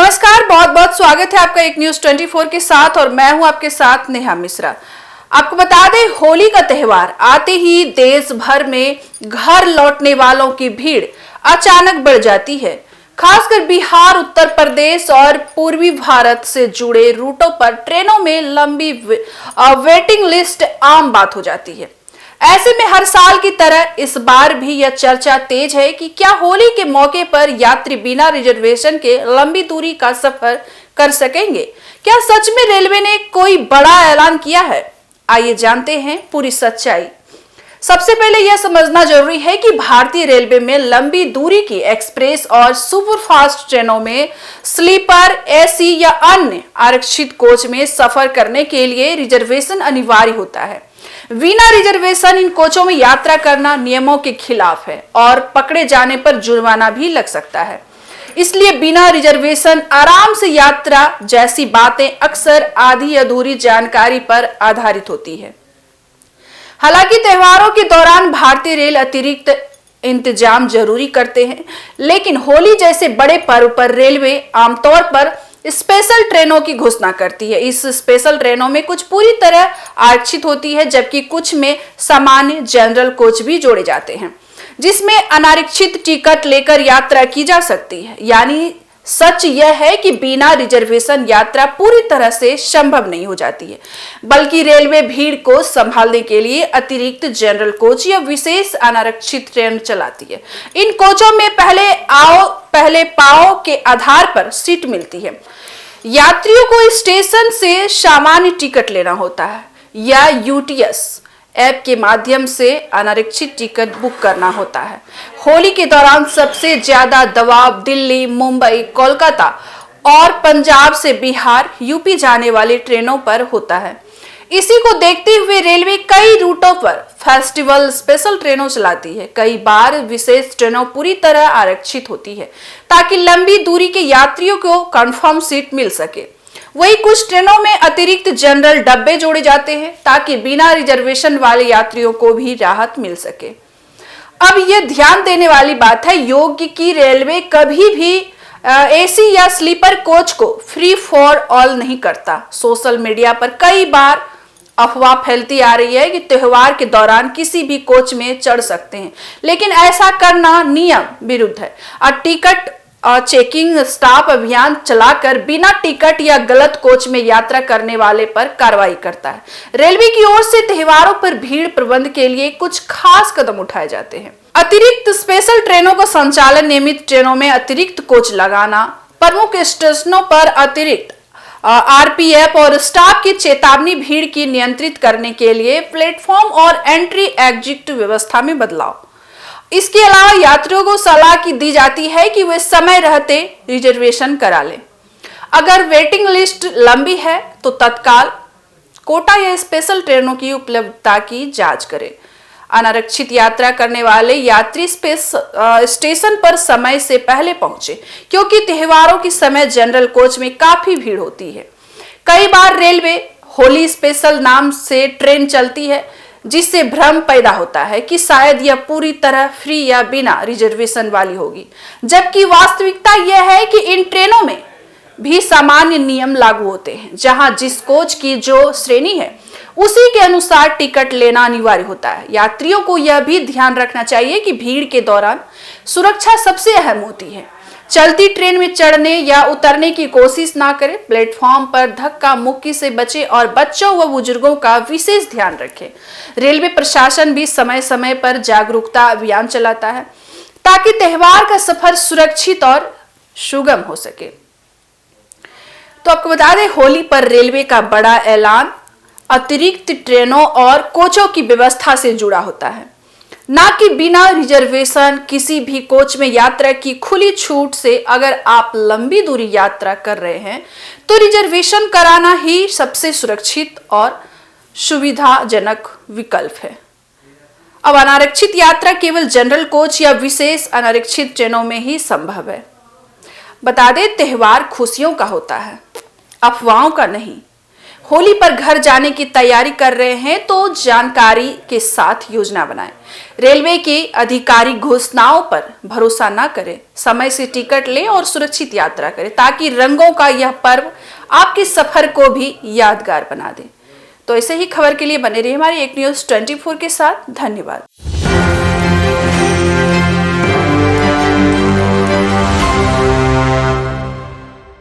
नमस्कार, बहुत बहुत स्वागत है आपका एक न्यूज 24 के साथ और मैं हूं आपके साथ नेहा मिश्रा। आपको बता दें, होली का त्योहार आते ही देश भर में घर लौटने वालों की भीड़ अचानक बढ़ जाती है। खासकर बिहार, उत्तर प्रदेश और पूर्वी भारत से जुड़े रूटों पर ट्रेनों में लंबी वेटिंग लिस्ट आम बात हो जाती है। ऐसे में हर साल की तरह इस बार भी यह चर्चा तेज है कि क्या होली के मौके पर यात्री बिना रिजर्वेशन के लंबी दूरी का सफर कर सकेंगे। क्या सच में रेलवे ने कोई बड़ा ऐलान किया है? आइए जानते हैं पूरी सच्चाई। सबसे पहले यह समझना जरूरी है कि भारतीय रेलवे में लंबी दूरी की एक्सप्रेस और सुपरफास्ट ट्रेनों में स्लीपर, एसी या अन्य आरक्षित कोच में सफर करने के लिए रिजर्वेशन अनिवार्य होता है। बिना रिजर्वेशन इन कोचों में यात्रा करना नियमों के खिलाफ है और पकड़े जाने पर जुर्माना भी लग सकता है। इसलिए बिना रिजर्वेशन आराम से यात्रा जैसी बातें अक्सर आधी अधूरी जानकारी पर आधारित होती है। हालांकि त्योहारों के दौरान भारतीय रेल अतिरिक्त इंतजाम जरूरी करते हैं, लेकिन होली जैसे बड़े पर्व पर रेलवे आमतौर पर स्पेशल ट्रेनों की घोषणा करती है। इस स्पेशल ट्रेनों में कुछ पूरी तरह आरक्षित होती है, जबकि कुछ में सामान्य जनरल कोच भी जोड़े जाते हैं, जिसमें अनारक्षित टिकट लेकर यात्रा की जा सकती है। यानी सच यह है कि बिना रिजर्वेशन यात्रा पूरी तरह से संभव नहीं हो जाती है, बल्कि रेलवे भीड़ को संभालने के लिए अतिरिक्त जनरल कोच या विशेष अनारक्षित ट्रेन चलाती है। इन कोचों में पहले आओ पहले पाओ के आधार पर सीट मिलती है। यात्रियों को स्टेशन से सामान्य टिकट लेना होता है या यूटीएस ऐप के माध्यम से अनारक्षित टिकट बुक करना होता है। होली के दौरान सबसे ज्यादा दबाव दिल्ली, मुंबई, कोलकाता और पंजाब से बिहार, यूपी जाने वाली ट्रेनों पर होता है। इसी को देखते हुए रेलवे कई रूटों पर फेस्टिवल स्पेशल ट्रेनों चलाती है। कई बार विशेष ट्रेनों पूरी तरह आरक्षित होती है ताकि लंबी दूरी के यात्रियों को कंफर्म सीट मिल सके। वही कुछ ट्रेनों में अतिरिक्त जनरल डब्बे जोड़े जाते हैं ताकि बिना रिजर्वेशन वाले यात्रियों को भी राहत मिल सके। अब यह ध्यान देने वाली बात है योग्य कि रेलवे कभी भी एसी या स्लीपर कोच को फ्री फॉर ऑल नहीं करता। सोशल मीडिया पर कई बार अफवाह फैलती आ रही है कि त्योहार के दौरान किसी भी कोच में चढ़ सकते हैं, लेकिन ऐसा करना नियम विरुद्ध है। और टिकट चेकिंग स्टाफ अभियान चलाकर बिना टिकट या गलत कोच में यात्रा करने वाले पर कार्रवाई करता है। रेलवे की ओर से त्योहारों पर भीड़ प्रबंधन के लिए कुछ खास कदम उठाए जाते हैं। अतिरिक्त स्पेशल ट्रेनों का संचालन, नियमित ट्रेनों में अतिरिक्त कोच लगाना, प्रमुख स्टेशनों पर अतिरिक्त आरपीएफ और स्टाफ की चेतावनी, भीड़ की नियंत्रित करने के लिए प्लेटफॉर्म और एंट्री एग्जिट व्यवस्था में बदलाव। इसके अलावा यात्रियों को सलाह की दी जाती है कि वे समय रहते रिजर्वेशन करा लें। अगर वेटिंग लिस्ट लंबी है तो तत्काल कोटा या स्पेशल ट्रेनों की उपलब्धता की जांच करें। अनारक्षित यात्रा करने वाले यात्री स्टेशन पर समय से पहले पहुंचे, क्योंकि त्योहारों के समय जनरल कोच में काफी भीड़ होती है। कई बार रेलवे होली स्पेशल नाम से ट्रेन चलती है, जिससे भ्रम पैदा होता है कि शायद यह पूरी तरह फ्री या बिना रिजर्वेशन वाली होगी, जबकि वास्तविकता यह है कि इन ट्रेनों में भी सामान्य नियम लागू होते हैं, जहां जिस कोच की जो श्रेणी है उसी के अनुसार टिकट लेना अनिवार्य होता है। यात्रियों को यह भी ध्यान रखना चाहिए कि भीड़ के दौरान सुरक्षा सबसे अहम होती है। चलती ट्रेन में चढ़ने या उतरने की कोशिश ना करें, प्लेटफॉर्म पर धक्का मुक्की से बचें और बच्चों व बुजुर्गों का विशेष ध्यान रखें। रेलवे प्रशासन भी समय समय पर जागरूकता अभियान चलाता है ताकि त्योहार का सफर सुरक्षित और सुगम हो सके। तो आपको बता दें, होली पर रेलवे का बड़ा ऐलान अतिरिक्त ट्रेनों और कोचों की व्यवस्था से जुड़ा होता है, ना कि बिना रिजर्वेशन किसी भी कोच में यात्रा की खुली छूट से। अगर आप लंबी दूरी यात्रा कर रहे हैं तो रिजर्वेशन कराना ही सबसे सुरक्षित और सुविधाजनक विकल्प है। अब अनारक्षित यात्रा केवल जनरल कोच या विशेष अनारक्षित ट्रेनों में ही संभव है। बता दें, त्योहार खुशियों का होता है, अफवाहों का नहीं। होली पर घर जाने की तैयारी कर रहे हैं तो जानकारी के साथ योजना बनाएं। रेलवे के आधिकारिक घोषणाओं पर भरोसा ना करें, समय से टिकट लें और सुरक्षित यात्रा करें ताकि रंगों का यह पर्व आपके सफर को भी यादगार बना दे। तो ऐसे ही खबर के लिए बने रहिए हमारी एक न्यूज़ 24 के साथ। धन्यवाद।